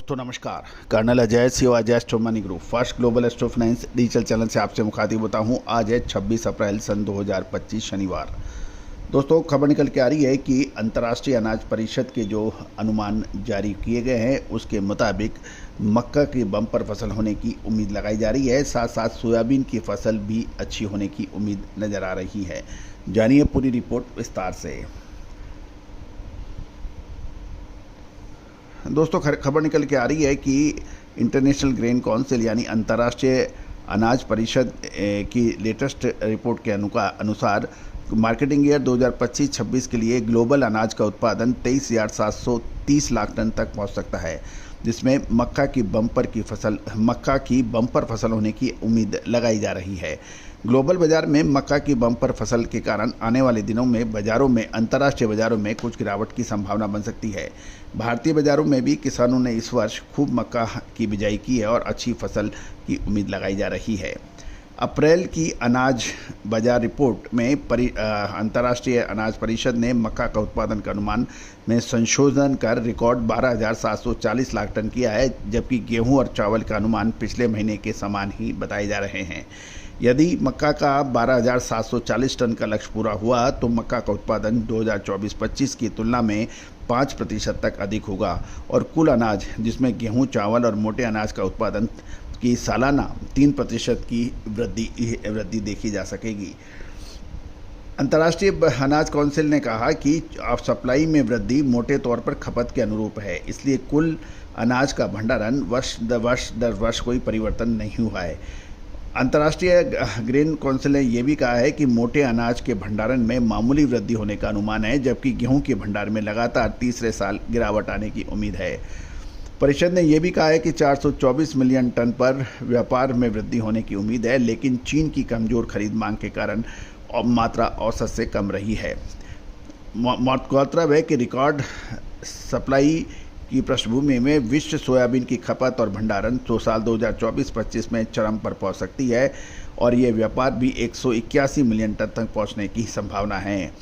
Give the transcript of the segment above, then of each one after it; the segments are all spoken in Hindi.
दोस्तों नमस्कार। कर्नल अजय सिवा Ajay astro money group first global astro finance digital channel से आपसे मुखातिब होता हूं। आज है 26 अप्रैल सन 2025 शनिवार। दोस्तों खबर निकल के आ रही है कि अंतर्राष्ट्रीय अनाज परिषद के जो अनुमान जारी किए गए हैं उसके मुताबिक मक्का की बम्पर फसल होने की उम्मीद लगाई जा रही है। साथ साथ सोयाबीन की फसल भी अच्छी होने की उम्मीद नज़र आ रही है। जानिए पूरी रिपोर्ट विस्तार से। दोस्तों खबर निकल के आ रही है कि इंटरनेशनल ग्रेन काउंसिल यानी अंतर्राष्ट्रीय अनाज परिषद की लेटेस्ट रिपोर्ट के अनुसार मार्केटिंग ईयर 2025-26 के लिए ग्लोबल अनाज का उत्पादन 23,730 लाख टन तक पहुंच सकता है, जिसमें मक्का की बम्पर फसल होने की उम्मीद लगाई जा रही है। ग्लोबल बाजार में मक्का की बम्पर फसल के कारण आने वाले दिनों में अंतर्राष्ट्रीय बाजारों में कुछ गिरावट की संभावना बन सकती है। भारतीय बाजारों में भी किसानों ने इस वर्ष खूब मक्का की बिजाई की है और अच्छी फसल की उम्मीद लगाई जा रही है। अप्रैल की अनाज बाजार रिपोर्ट में अंतर्राष्ट्रीय अनाज परिषद ने मक्का का उत्पादन का अनुमान में संशोधन कर रिकॉर्ड 12,740 लाख टन किया है, जबकि गेहूं और चावल का अनुमान पिछले महीने के समान ही बताए जा रहे हैं। यदि मक्का का 12,740 टन का लक्ष्य पूरा हुआ तो मक्का का उत्पादन 2024-25 की तुलना में 5% तक अधिक होगा और कुल अनाज जिसमें गेहूं, चावल और मोटे अनाज का उत्पादन की सालाना 3% की वृद्धि देखी जा सकेगी। अंतर्राष्ट्रीय अनाज काउंसिल ने कहा कि सप्लाई में वृद्धि मोटे तौर पर खपत के अनुरूप है, इसलिए कुल अनाज का भंडारण वर्ष दर वर्ष कोई परिवर्तन नहीं हुआ है। अंतर्राष्ट्रीय ग्रेन काउंसिल ने यह भी कहा है कि मोटे अनाज के भंडारण में मामूली वृद्धि होने का अनुमान है, जबकि गेहूं के भंडार में लगातार तीसरे साल गिरावट आने की उम्मीद है। परिषद ने यह भी कहा है कि 424 मिलियन टन पर व्यापार में वृद्धि होने की उम्मीद है, लेकिन चीन की कमजोर खरीद मांग के कारण मात्रा औसत से कम रही है। गौरतलब है कि रिकॉर्ड सप्लाई की पृष्ठभूमि में विश्व सोयाबीन की खपत और भंडारण तो साल 2024-25 में चरम पर पहुंच सकती है और ये व्यापार भी 181 मिलियन टन तक पहुंचने की संभावना है।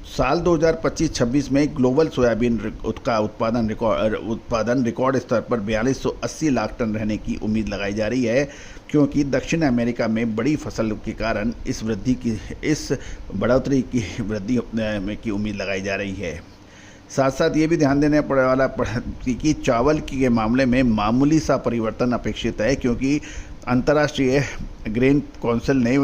साल 2025-26 में ग्लोबल सोयाबीन का उत्पादन रिकॉर्ड स्तर पर 4280 लाख टन रहने की उम्मीद लगाई जा रही है, क्योंकि दक्षिण अमेरिका में बड़ी फसल के कारण इस बढ़ोतरी की उम्मीद लगाई जा रही है। साथ साथ ये भी ध्यान देने पड़ने वाला कि चावल के मामले में मामूली सा परिवर्तन अपेक्षित है, क्योंकि अंतर्राष्ट्रीय ग्रेन काउंसिल ने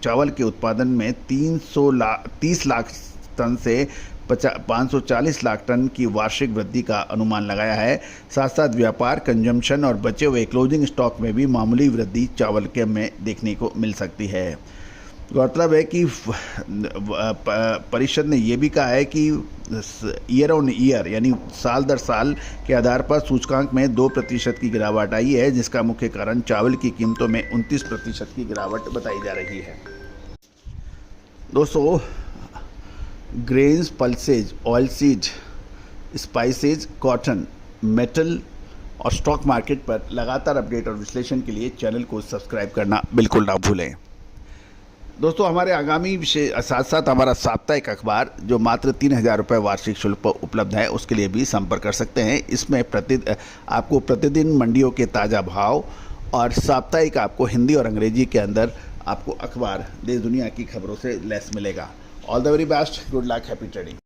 चावल के उत्पादन में 330 लाख टन से 540 लाख टन की वार्षिक वृद्धि का अनुमान लगाया है। साथ साथ व्यापार, कंजम्पशन और बचे हुए क्लोजिंग स्टॉक में भी मामूली वृद्धि चावल के में देखने को मिल सकती है। गौरतलब है कि परिषद ने यह भी कहा है कि ईयर ऑन ईयर यानी साल दर साल के आधार पर सूचकांक में 2% की गिरावट आई है, जिसका मुख्य कारण चावल की कीमतों में 29% की गिरावट बताई जा रही है। दोस्तों grains, pulses, oilseed, spices, cotton, metal और स्टॉक मार्केट पर लगातार अपडेट और विश्लेषण के लिए चैनल को सब्सक्राइब करना बिल्कुल ना भूलें। दोस्तों हमारे आगामी विषय साथ साथ हमारा साप्ताहिक अखबार जो मात्र 3,000 रुपये वार्षिक शुल्क पर उपलब्ध है, उसके लिए भी संपर्क कर सकते हैं। इसमें आपको प्रतिदिन मंडियों के ताज़ा भाव और साप्ताहिक आपको हिंदी और अंग्रेजी के अंदर आपको अखबार देश दुनिया की खबरों से लैस मिलेगा। All the very best, good luck, happy trading.